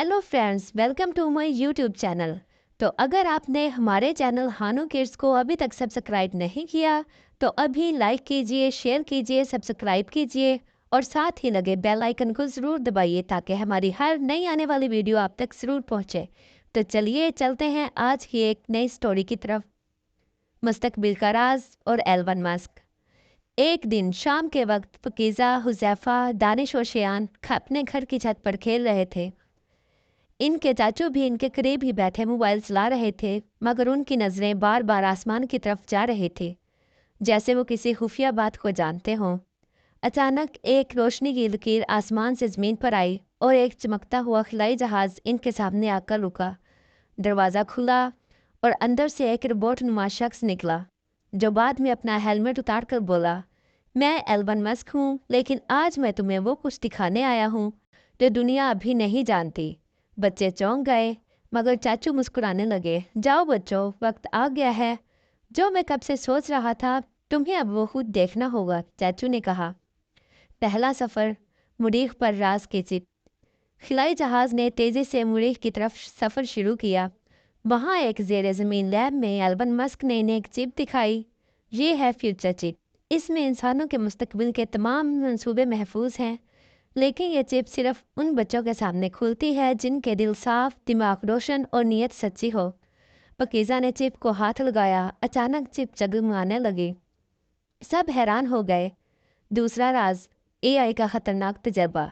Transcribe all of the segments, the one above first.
Hello friends, welcome to my YouTube channel. तो अगर आपने हमारे चैनल हानू किड्स को अभी तक सब्सक्राइब नहीं किया तो अभी लाइक कीजिए, शेयर कीजिए, सब्सक्राइब कीजिए और साथ ही लगे बेल आइकन को ज़रूर दबाइए ताकि हमारी हर नई आने वाली वीडियो आप तक ज़रूर पहुंचे। तो चलिए चलते हैं आज की एक नई स्टोरी की तरफ। मुस्तकबिल का राज और एल्वन मस्क। एक दिन शाम के वक्त पकीज़ा, हुज़ैफ़ा, दानिश और शियान अपने घर की छत पर खेल रहे थे। इनके चाचू भी इनके करीब ही बैठे मोबाइल चला रहे थे, मगर उनकी नज़रें बार बार आसमान की तरफ जा रही थी, जैसे वो किसी खुफिया बात को जानते हों। अचानक एक रोशनी की लकीर आसमान से ज़मीन पर आई और एक चमकता हुआ खिलाई जहाज़ इनके सामने आकर रुका। दरवाज़ा खुला और अंदर से एक रोबोट नुमा शख्स निकला, जो बाद में अपना हेलमेट उतार कर बोला, मैं एल्वन मस्क हूँ, लेकिन आज मैं तुम्हें वो कुछ दिखाने आया हूँ जो दुनिया अभी नहीं जानती। बच्चे चौंक गए, मगर चाचू मुस्कुराने लगे। जाओ बच्चों, वक्त आ गया है। जो मैं कब से सोच रहा था, तुम्हें अब वो खुद देखना होगा, चाचू ने कहा। पहला सफ़र, मुरीख पर राज की चिप। खिलाई जहाज़ ने तेज़ी से मुरीख की तरफ सफ़र शुरू किया। वहाँ एक ज़ेरे ज़मीन लैब में एल्वन मस्क ने इन्हें एक चिप दिखाई। ये है फ्यूचर चिप। इसमें इंसानों के मुस्तकबिल के तमाम मंसूबे महफूज हैं, लेकिन ये चिप सिर्फ उन बच्चों के सामने खुलती है जिनके दिल साफ, दिमाग रोशन और नीयत सच्ची हो। पकीज़ा ने चिप को हाथ लगाया। अचानक चिप जगमगाने लगी। सब हैरान हो गए। दूसरा राज, एआई का खतरनाक तजर्बा।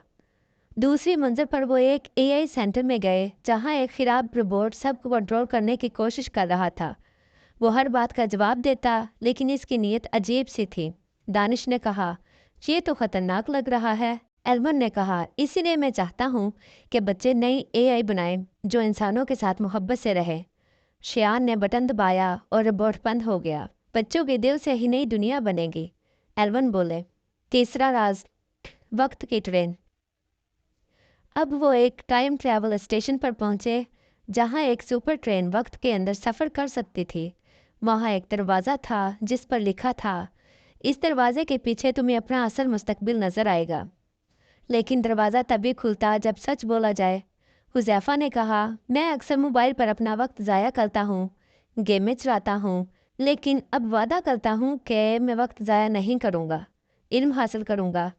दूसरी मंजिल पर वो एक एआई सेंटर में गए, जहां एक खराब रोबोट सबको कंट्रोल करने की कोशिश कर रहा था। वो हर बात का जवाब देता, लेकिन इसकी नीयत अजीब सी थी। दानिश ने कहा, ये तो खतरनाक लग रहा है। एल्वन ने कहा, इसीलिए मैं चाहता हूँ कि बच्चे नई एआई बनाएं जो इंसानों के साथ मोहब्बत से रहे। शियान ने बटन दबाया और रोबोट बंद हो गया। बच्चों के दिल से ही नई दुनिया बनेगी, एल्वन बोले। तीसरा राज, वक्त की ट्रेन। अब वो एक टाइम ट्रैवल स्टेशन पर पहुंचे, जहां एक सुपर ट्रेन वक्त के अंदर सफ़र कर सकती थी। वहां एक दरवाज़ा था जिस पर लिखा था, इस दरवाजे के पीछे तुम्हें अपना असल मुस्तकबिल नज़र आएगा। लेकिन दरवाज़ा तभी खुलता जब सच बोला जाए। हुज़ैफ़ा ने कहा, मैं अक्सर मोबाइल पर अपना वक्त ज़ाया करता हूँ, गेमें चलाता हूँ, लेकिन अब वादा करता हूँ कि मैं वक्त ज़ाया नहीं करूँगा, इल्म हासिल करूँगा।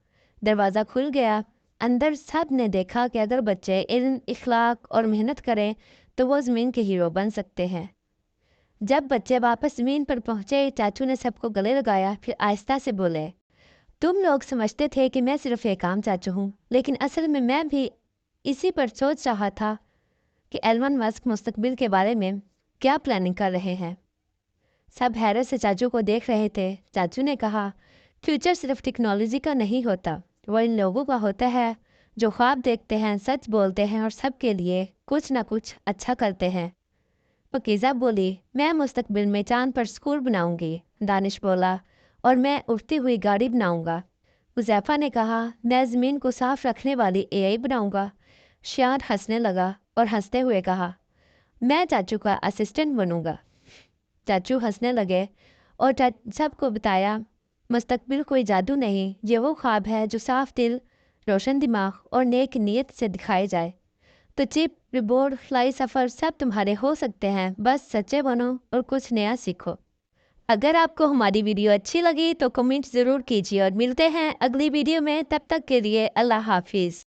दरवाज़ा खुल गया। अंदर सब ने देखा कि अगर बच्चे इल्म, इखलाक और मेहनत करें तो वो ज़मीन के हीरो बन सकते हैं। जब बच्चे वापस ज़मीन पर पहुँचे, चाचू ने सबको गले लगाया, फिर आहिस्ता से बोले, तुम लोग समझते थे कि मैं सिर्फ एक आम चाचू हूँ, लेकिन असल में मैं भी इसी पर सोच रहा था कि एल्वन मस्क मुस्तकबिल के बारे में क्या प्लानिंग कर रहे हैं। सब हैरत से चाचू को देख रहे थे। चाचू ने कहा, फ्यूचर सिर्फ टेक्नोलॉजी का नहीं होता, वो इन लोगों का होता है जो ख्वाब देखते हैं, सच बोलते हैं और सबके लिए कुछ ना कुछ अच्छा करते हैं। पकीज़ा बोली, मैं मुस्तकबिल में चांद पर स्कूल बनाऊंगी। दानिश बोला, और मैं उड़ती हुई गाड़ी बनाऊंगा। हुज़ैफ़ा ने कहा, मैं ज़मीन को साफ रखने वाली एआई बनाऊंगा। शियान हंसने लगा और हंसते हुए कहा, मैं चाचू का असिस्टेंट बनूंगा। चाचू हंसने लगे और सबको बताया, मुस्तकबिल कोई जादू नहीं, ये वो ख्वाब है जो साफ दिल, रोशन दिमाग और नेक नीयत से दिखाए जाए। तो चिप, रिबोर्ड, फ्लाई सफ़र सब तुम्हारे हो सकते हैं, बस सच्चे बनो और कुछ नया सीखो। अगर आपको हमारी वीडियो अच्छी लगी तो कमेंट ज़रूर कीजिए और मिलते हैं अगली वीडियो में। तब तक के लिए अल्लाह हाफिज़।